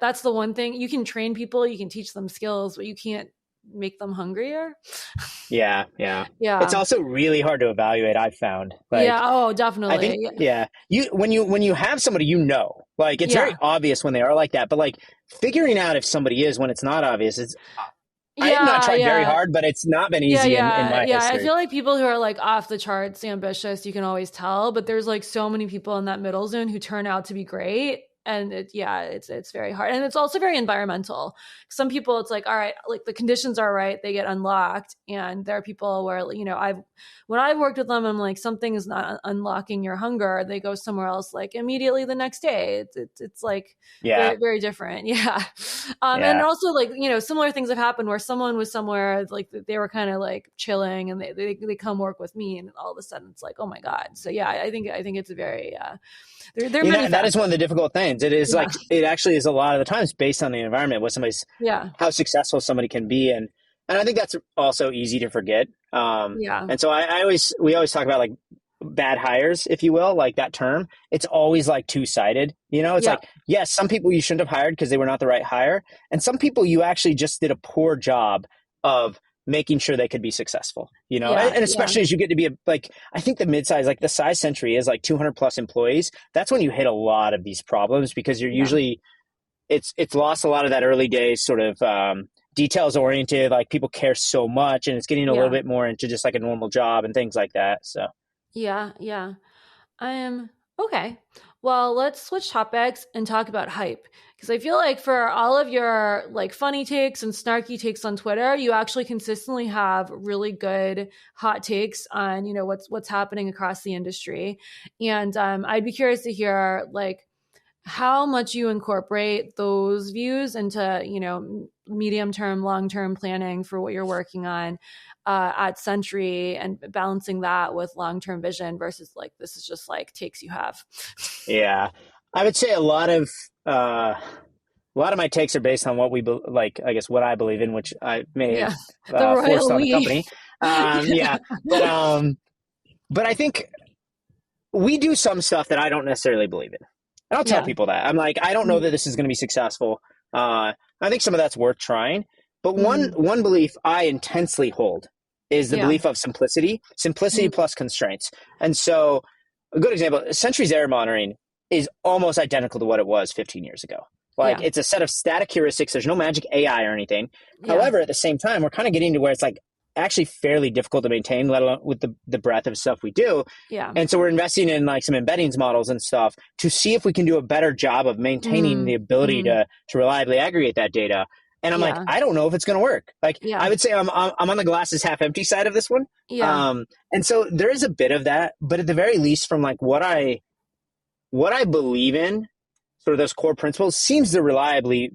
that's the one thing. You can train people, you can teach them skills, but you can't make them hungrier. yeah, yeah. It's Yeah. also really hard to evaluate, I've found. Yeah. Like Oh, I think, definitely. yeah, when you have somebody, like it's very Yeah. obvious when they are like that, but like figuring out if somebody is when it's not obvious, I have not Yeah. tried very Yeah. hard, but it's not been Yeah, easy in yeah, my yeah. I history. feel like people who are like off the charts ambitious, you can always tell, but there's like so many people in that middle zone who turn out to be great. And it's very hard. And it's also very environmental. Some people it's like, all right, like the conditions are right, they get unlocked. And there are people where, when I've worked with them, I'm like, something is not unlocking your hunger. They go somewhere else like immediately the next day. It's like Yeah, very, very different. Yeah. And yeah. also like, similar things have happened where someone was somewhere like they were kind of like chilling and they come work with me and all of a sudden it's like, oh my God. So yeah, I think it's a very, there are many That is factors. one of the difficult things. It is Yeah. like it actually is a lot of the times based on the environment, Yeah. how successful somebody can be, and I think that's also easy to forget. Yeah. And so we always talk about like bad hires, if you will, like that term. It's always like two-sided. It's Yeah. like yes, some people you shouldn't have hired because they were not the right hire, and some people you actually just did a poor job of making sure they could be successful, Yeah. and Yeah. especially as you get to be like, I think the mid-size, like the size Sentry is like 200 plus employees. That's when you hit a lot of these problems because you're Yeah. usually, it's lost a lot of that early days sort of, details oriented, like people care so much and it's getting a little Yeah. bit more into just like a normal job and things like that. So Yeah. Yeah. Okay. Well, let's switch topics and talk about hype. Because I feel like for all of your like funny takes and snarky takes on Twitter, you actually consistently have really good hot takes on, what's happening across the industry. And I'd be curious to hear like how much you incorporate those views into, medium term, long term planning for what you're working on at Sentry and balancing that with long term vision versus like this is just like takes you have. yeah, I would say a lot of my takes are based on like, I guess what I believe in, which I may Yeah, have the forced royal on the we. company. Yeah, but I think we do some stuff that I don't necessarily believe in. And I'll tell Yeah. people that. I'm like, I don't know that Mm-hmm. this is going to be successful. I think some of that's worth trying. But Mm-hmm. one belief I intensely hold is the Yeah. belief of simplicity Mm-hmm. plus constraints. And so a good example, Sentry's error monitoring is almost identical to what it was 15 years ago. Like Yeah. it's a set of static heuristics. There's no magic AI or anything. Yeah. However, at the same time, we're kind of getting to where it's like actually fairly difficult to maintain, let alone with the breadth of stuff we do. Yeah. And so we're investing in like some embeddings models and stuff to see if we can do a better job of maintaining the ability Mm-hmm. to reliably aggregate that data. And I'm like, Yeah. I don't know if it's going to work. Like, Yeah. I would say I'm on the glasses half empty side of this one. Yeah. And so there is a bit of that, but at the very least, from like what I believe in, sort of those core principles, seems to reliably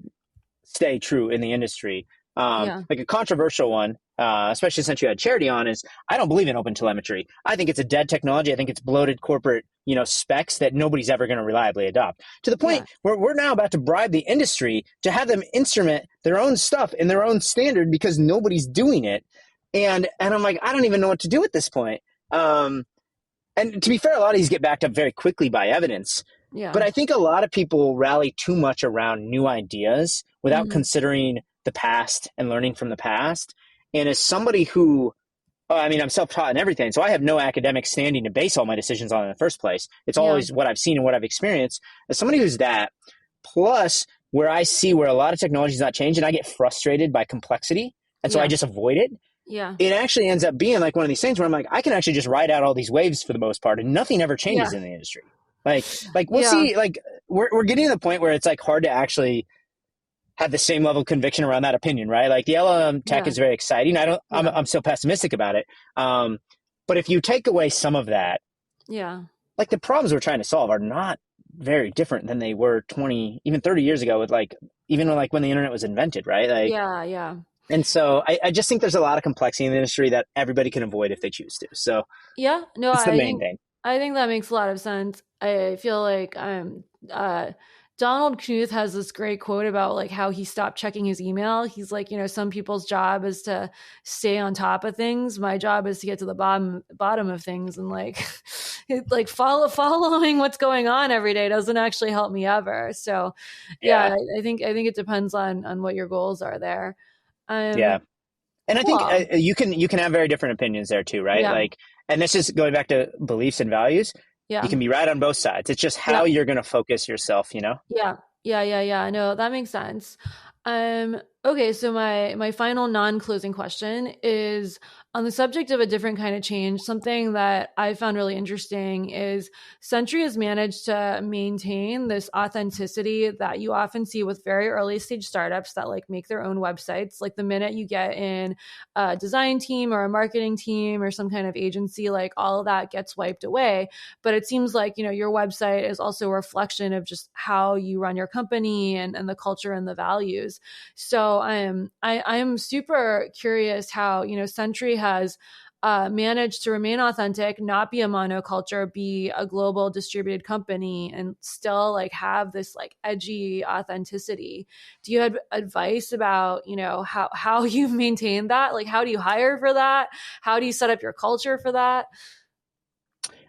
stay true in the industry. Yeah. Like a controversial one, especially since you had Charity on, is I don't believe in open telemetry. I think it's a dead technology. I think it's bloated corporate, specs that nobody's ever going to reliably adopt. To the point Yeah. where we're now about to bribe the industry to have them instrument their own stuff in their own standard because nobody's doing it. And I'm like, I don't even know what to do at this point. And to be fair, a lot of these get backed up very quickly by evidence. Yeah. But I think a lot of people rally too much around new ideas without Mm-hmm. considering the past and learning from the past. And as somebody who, I'm self-taught and everything, so I have no academic standing to base all my decisions on in the first place. It's Yeah. always what I've seen and what I've experienced. As somebody who's that, plus where I see where a lot of technology is not changing, I get frustrated by complexity. And so I Yeah. just avoid it. Yeah. It actually ends up being like one of these things where I'm like, I can actually just ride out all these waves for the most part and nothing ever Yeah. changes in the industry. Like we'll Yeah. see, like we're getting to the point where it's like hard to actually have the same level of conviction around that opinion, right? Like the LLM tech Yeah. is very exciting. I'm so pessimistic about it. But if you take away some of that, Yeah. like the problems we're trying to solve are not very different than they were 20, even 30 years ago with like even like when the internet was invented, right? Like, Yeah, yeah. and so I just think there's a lot of complexity in the industry that everybody can avoid if they choose to. So Yeah, no, it's the main thing. I think that makes a lot of sense. I feel like uh Donald Knuth has this great quote about like how he stopped checking his email. He's like, some people's job is to stay on top of things. My job is to get to the bottom of things, and like like following what's going on every day doesn't actually help me ever. So yeah, Yeah. I think it depends on what your goals are there. Yeah. And I think Cool. you can have very different opinions there too, right? Yeah. Like, and this is going back to beliefs and values. You Yeah. can be right on both sides. It's just how Yeah. you're going to focus yourself, you know? Yeah. Yeah, yeah, yeah. No, that makes sense. Okay, so my final non-closing question is on the subject of a different kind of change. Something that I found really interesting is Sentry has managed to maintain this authenticity that you often see with very early stage startups that like make their own websites. Like the minute you get in a design team or a marketing team or some kind of agency, like all of that gets wiped away. But it seems like, your website is also a reflection of just how you run your company and the culture and the values. So I'm super curious how, Sentry has managed to remain authentic, not be a monoculture, be a global distributed company, and still like have this like edgy authenticity. Do you have advice about, how you maintain that? Like, how do you hire for that? How do you set up your culture for that?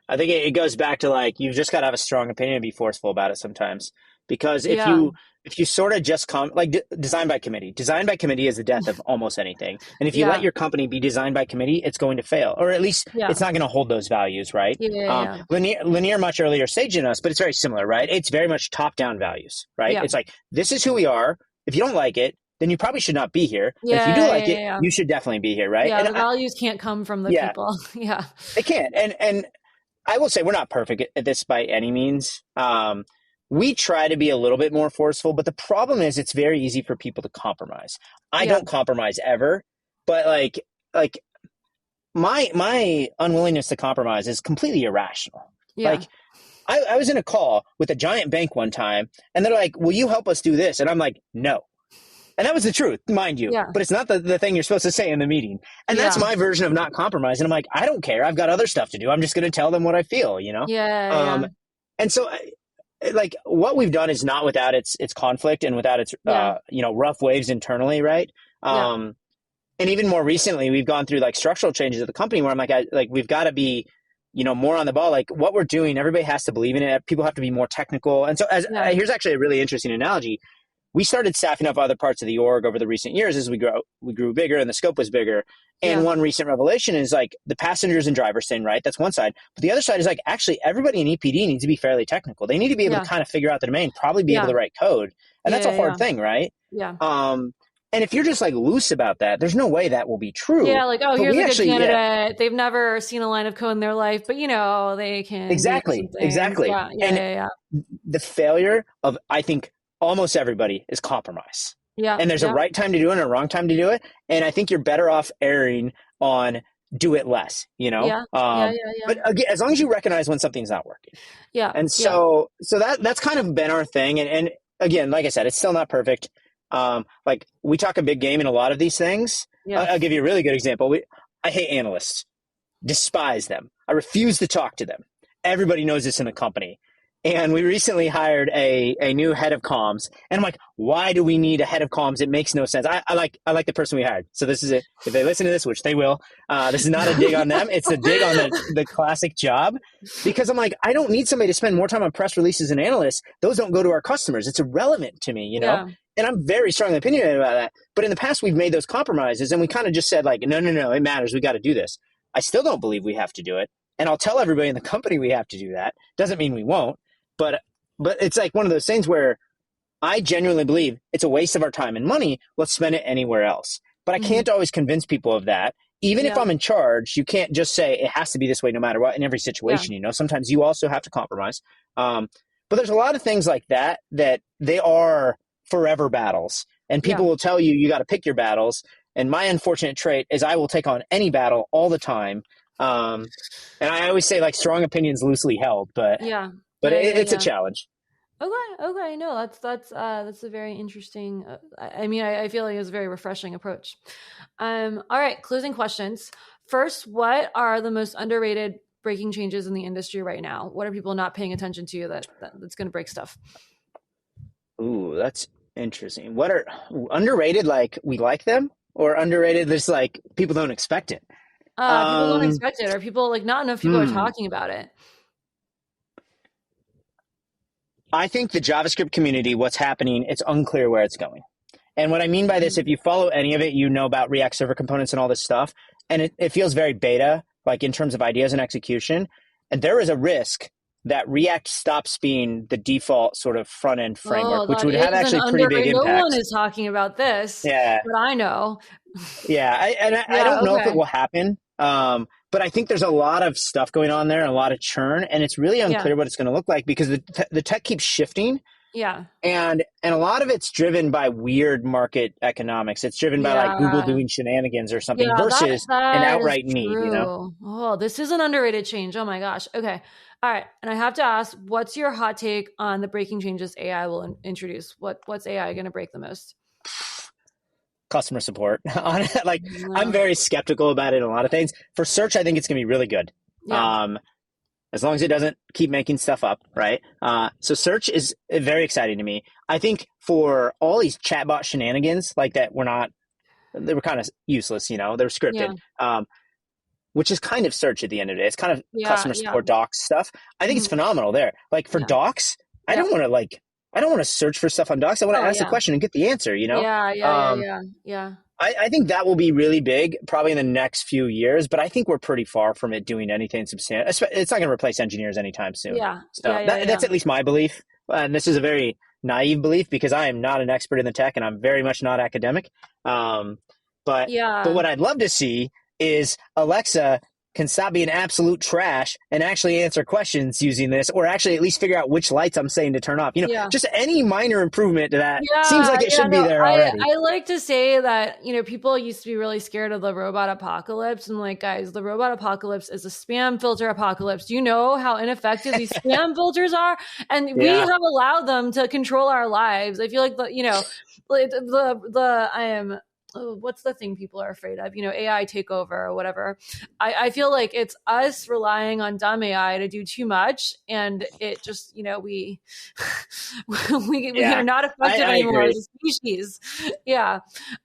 I think it goes back to like, you've just got to have a strong opinion and be forceful about it sometimes. Because Yeah. if you sort of just design by committee is the death of almost anything. And if you let Yeah. your company be designed by committee, it's going to fail, or at least Yeah. it's not going to hold those values, right? Yeah. Yeah. Linear much earlier stage than us, but it's very similar, right? It's very much top down values, right? Yeah. It's like, this is who we are. If you don't like it, then you probably should not be here. And if you do Yeah. Yeah. like Yeah. it, Yeah. you should definitely be here, right? Yeah, the values can't come from the Yeah, people. Yeah. they can't. And I will say we're not perfect at this by any means. We try to be a little bit more forceful, but the problem is it's very easy for people to compromise. I Yeah. don't compromise ever, but like my unwillingness to compromise is completely irrational. Yeah. Like I was in a call with a giant bank one time, and they're like, "Will you help us do this?" And I'm like, "No." And that was the truth, mind you, Yeah. but it's not the thing you're supposed to say in the meeting. And that's Yeah. my version of not compromising. I'm like, I don't care. I've got other stuff to do. I'm just going to tell them what I feel, you know? Yeah. Um, Yeah. and so like what we've done is not without its conflict and without its, Yeah. rough waves internally. Right. Yeah. And even more recently, we've gone through like structural changes at the company where I'm like, we've got to be, more on the ball. Like what we're doing, everybody has to believe in it. People have to be more technical. And so Yeah. here's actually a really interesting analogy. We started staffing up other parts of the org over the recent years as we grew bigger and the scope was bigger. And Yeah. one recent revelation is like the passengers and drivers staying right. That's one side. But the other side is like actually everybody in EPD needs to be fairly technical. They need to be able to Yeah. kind of figure out the domain, probably be able Yeah. to write code. And that's a Yeah. hard Yeah. thing, right? Yeah. And if you're just like loose about that, there's no way that will be true. Yeah. Like, oh, But here's we a good actually, yeah, candidate. They've never seen a line of code in their life, but they can do some things. exactly. Yeah. Yeah. And Yeah. the failure of, I think, almost everybody is compromise. Yeah. And there's a Yeah. right time to do it and a wrong time to do it. And I think you're better off erring on do it less, you know? Yeah. Yeah. Yeah. Yeah. But again, as long as you recognize when something's not working. Yeah. And Yeah. so that's kind of been our thing. And again, like I said, it's still not perfect. Like we talk a big game in a lot of these things. Yeah. I'll give you a really good example. I hate analysts, despise them. I refuse to talk to them. Everybody knows this in the company. And we recently hired a new head of comms. And I'm like, why do we need a head of comms? It makes no sense. I like the person we hired. So this is it. If they listen to this, which they will, this is not a dig on them. It's a dig on the classic job. Because I'm like, I don't need somebody to spend more time on press releases and analysts. Those don't go to our customers. It's irrelevant to me, you know? Yeah. And I'm very strongly opinionated about that. But in the past, we've made those compromises and we kind of just said like, no, it matters. We got to do this. I still don't believe we have to do it. And I'll tell everybody in the company we have to do that. Doesn't mean we won't. But it's like one of those things where I genuinely believe it's a waste of our time and money. Let's spend it anywhere else. But I can't always convince people of that. Even if I'm in charge, you can't just say it has to be this way no matter what in every situation. Sometimes you also have to compromise. But there's a lot of things like that they are forever battles. And people will tell you got to pick your battles. And my unfortunate trait is I will take on any battle all the time. And I always say like strong opinions loosely held, but Yeah. it's a Yeah. challenge. Okay. No, that's a very interesting. I mean, I feel like it's a very refreshing approach. All right, closing questions. First, what are the most underrated breaking changes in the industry right now? What are people not paying attention to that's going to break stuff? Ooh, that's interesting. What are underrated? Like we like them, or underrated? Just like people don't expect it. People don't Um, expect it, or people like not enough people are hmm. talking about it. I think the JavaScript community, what's happening, it's unclear where it's going. And what I mean by this, if you follow any of it, you know about React server components and all this stuff. And it feels very beta, like in terms of ideas and execution. And there is a risk that React stops being the default sort of front end framework, Oh, which that would have is an actually pretty big underrated. No one impact. is talking about this, Yeah. but I know. Yeah. I Yeah. don't know if it Okay. will happen. But I think there's a lot of stuff going on there and a lot of churn. And it's really Yeah. unclear what it's going to look like because the tech keeps shifting. Yeah. And a lot of it's driven by weird market economics. It's driven by like Google Yeah. doing shenanigans or something Yeah, that versus an that is outright need, you know? true. Oh, this is an underrated change. Oh my gosh. Okay. All right. And I have to ask, what's your hot take on the breaking changes AI will introduce? What's AI going to break the most? Customer support. Like I'm No. very skeptical about it in a lot of things. For search, I think it's gonna be really good. Yeah. Um, as long as it doesn't keep making stuff up, right? So search is very exciting to me. I think for all these chatbot shenanigans like that, they were kind of useless, you know, they were Yeah. scripted. Which is kind of search at the end of the day. It's kind of Yeah. customer Yeah. support docs stuff. I think it's Mhm. phenomenal there. Like for Yeah. docs, I Yeah. don't want to like I don't want to search for stuff on docs. I want to Oh ask the yeah. question and get the answer, you know? Yeah. Yeah. Yeah. Um, Yeah. Yeah. I think that will be really big probably in the next few years, but I think we're pretty far from it doing anything substantial. It's not going to replace engineers anytime soon. Yeah. So Yeah. Yeah. Yeah. that's at least my belief. And this is a very naive belief because I am not an expert in the tech and I'm very much not academic. Um, but Yeah. what I'd love to see is Alexa can stop being absolute trash and actually answer questions using this, or actually at least figure out which lights I'm saying to turn off. You know, Yeah. just any minor improvement to that seems Yeah, like it yeah, should be no, there I already. I like to say that, people used to be really scared of the robot apocalypse. And like, guys, the robot apocalypse is a spam filter apocalypse. Do you know how ineffective these spam filters are? And we Yeah. have allowed them to control our lives. I feel like like I am what's the thing people are afraid of? AI takeover or whatever. I feel like it's us relying on dumb AI to do too much, and it just we we are Yeah, not effective I anymore agree. as a species. Yeah.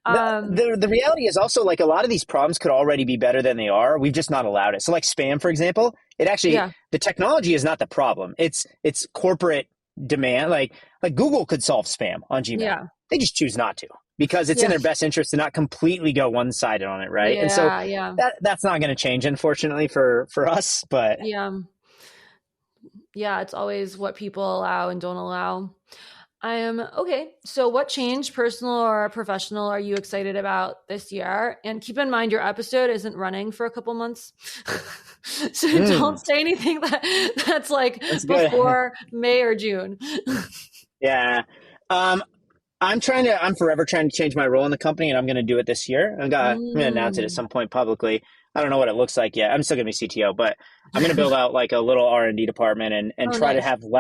The, Um, the reality is also like a lot of these problems could already be better than they are. We've just not allowed it. So like spam, for example, yeah. the technology is not the problem. It's corporate demand. Like Google could solve spam on Gmail. Yeah. They just choose not to because it's in Yeah. their best interest to not completely go one sided on it, right? And so Yeah. Yeah. that's not going to change, unfortunately, for us. But Yeah. Yeah. It's always what people allow and don't allow. I am okay. So, what change, personal or professional, are you excited about this year? And keep in mind, your episode isn't running for a couple months, so don't say anything that's like that's good. before May or June. Yeah. Um, I'm forever trying to change my role in the company, and I'm going to do it this year. I'm going to announce it at Mm. some point publicly. I don't know what it looks like yet. I'm still going to be CTO, but I'm going to build out like a little R&D department and Oh, try to nice. have I'm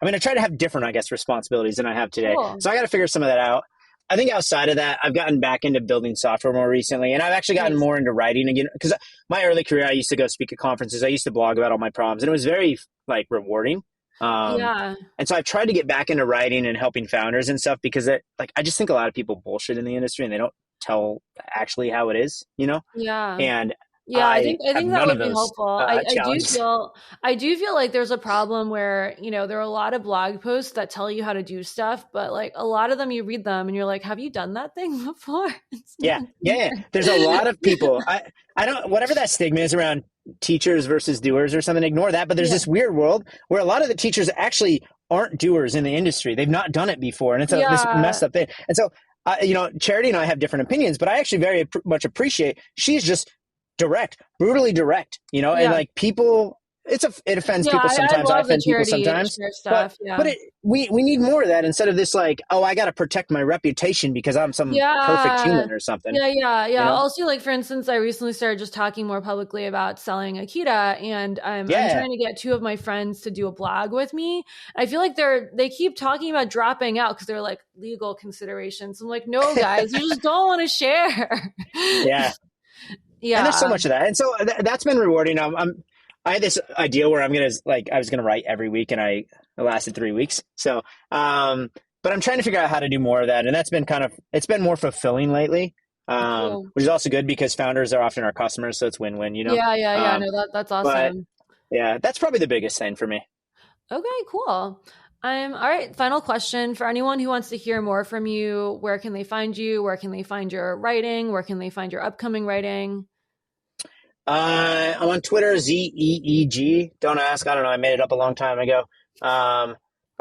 going to try to have different, I guess, responsibilities than I have today. Cool. So I got to figure some of that out. I think outside of that, I've gotten back into building software more recently, and I've actually gotten Nice. more into writing again because my early career, I used to go speak at conferences. I used to blog about all my problems, and it was very like rewarding. Um, Yeah. and so I've tried to get back into writing and helping founders and stuff because I just think a lot of people bullshit in the industry and they don't tell actually how it is, you know? Yeah. And Yeah, I I think I have think that none would of be those helpful. challenges. I do feel like there's a problem where, there are a lot of blog posts that tell you how to do stuff, but like a lot of them you read them and you're like, have you done that thing before? It's Yeah. not Yeah. There's a lot of people. I don't, whatever that stigma is around teachers versus doers or something, ignore that. But there's Yeah. this weird world where a lot of the teachers actually aren't doers in the industry. They've not done it before. And it's this Yeah. messed up thing. And so, Charity and I have different opinions, but I actually much appreciate she's just direct, brutally direct, and Yeah. like people it offends Yeah, people I sometimes. I love the offend people charity sometimes, share but stuff. Yeah. we need more of that instead of this like, oh, I got to protect my reputation because I'm some perfect Yeah. human or something. Yeah. Also, like for instance, I recently started just talking more publicly about selling Akita, and I'm Yeah. trying to get two of my friends to do a blog with me. I feel like they keep talking about dropping out because they're like legal considerations. I'm like, no, guys, you just don't want to share. Yeah. And there's so Yeah. much of that. And so that's been rewarding. I had this idea where I was going to write every week, and it lasted 3 weeks. So, but I'm trying to figure out how to do more of that. And that's been it's been more fulfilling lately, Cool. which is also good because founders are often our customers. So it's win-win, you know? Yeah. No, that's But awesome. yeah, that's probably the biggest thing for me. Okay, cool. All right. Final question for anyone who wants to hear more from you. Where can they find you? Where can they find your writing? Where can they find your upcoming writing? I'm on Twitter, ZEEG. Don't ask. I don't know. I made it up a long time ago. I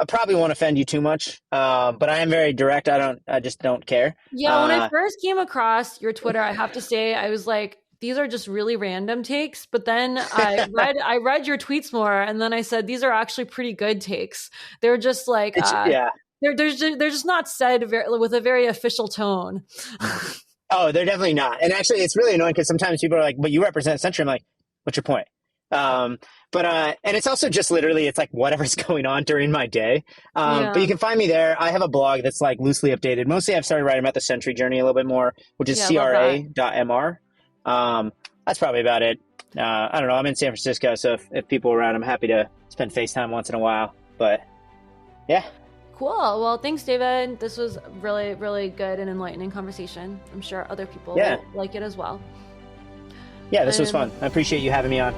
probably won't offend you too much, but I am very direct. I just don't care. Yeah, when I first came across your Twitter, I have to say, I was like, these are just really random takes. But then I read your tweets more, and then I said, these are actually pretty good takes. They're just like, Yeah. they're just not said with a very official tone. Oh, they're definitely not. And actually, it's really annoying because sometimes people are like, but you represent Sentry. I'm like, what's your point? And it's also just literally, it's like whatever's going on during my day. But you can find me there. I have a blog that's like loosely updated. Mostly I've started writing about the Sentry journey a little bit more, which is cra.mr. That's probably about it. I don't know. I'm in San Francisco, so if people are around, I'm happy to spend FaceTime once in a while. But yeah. Cool. Well, thanks, David. This was really, really good and enlightening conversation. I'm sure other people will like it as well. Yeah, this was fun. I appreciate you having me on.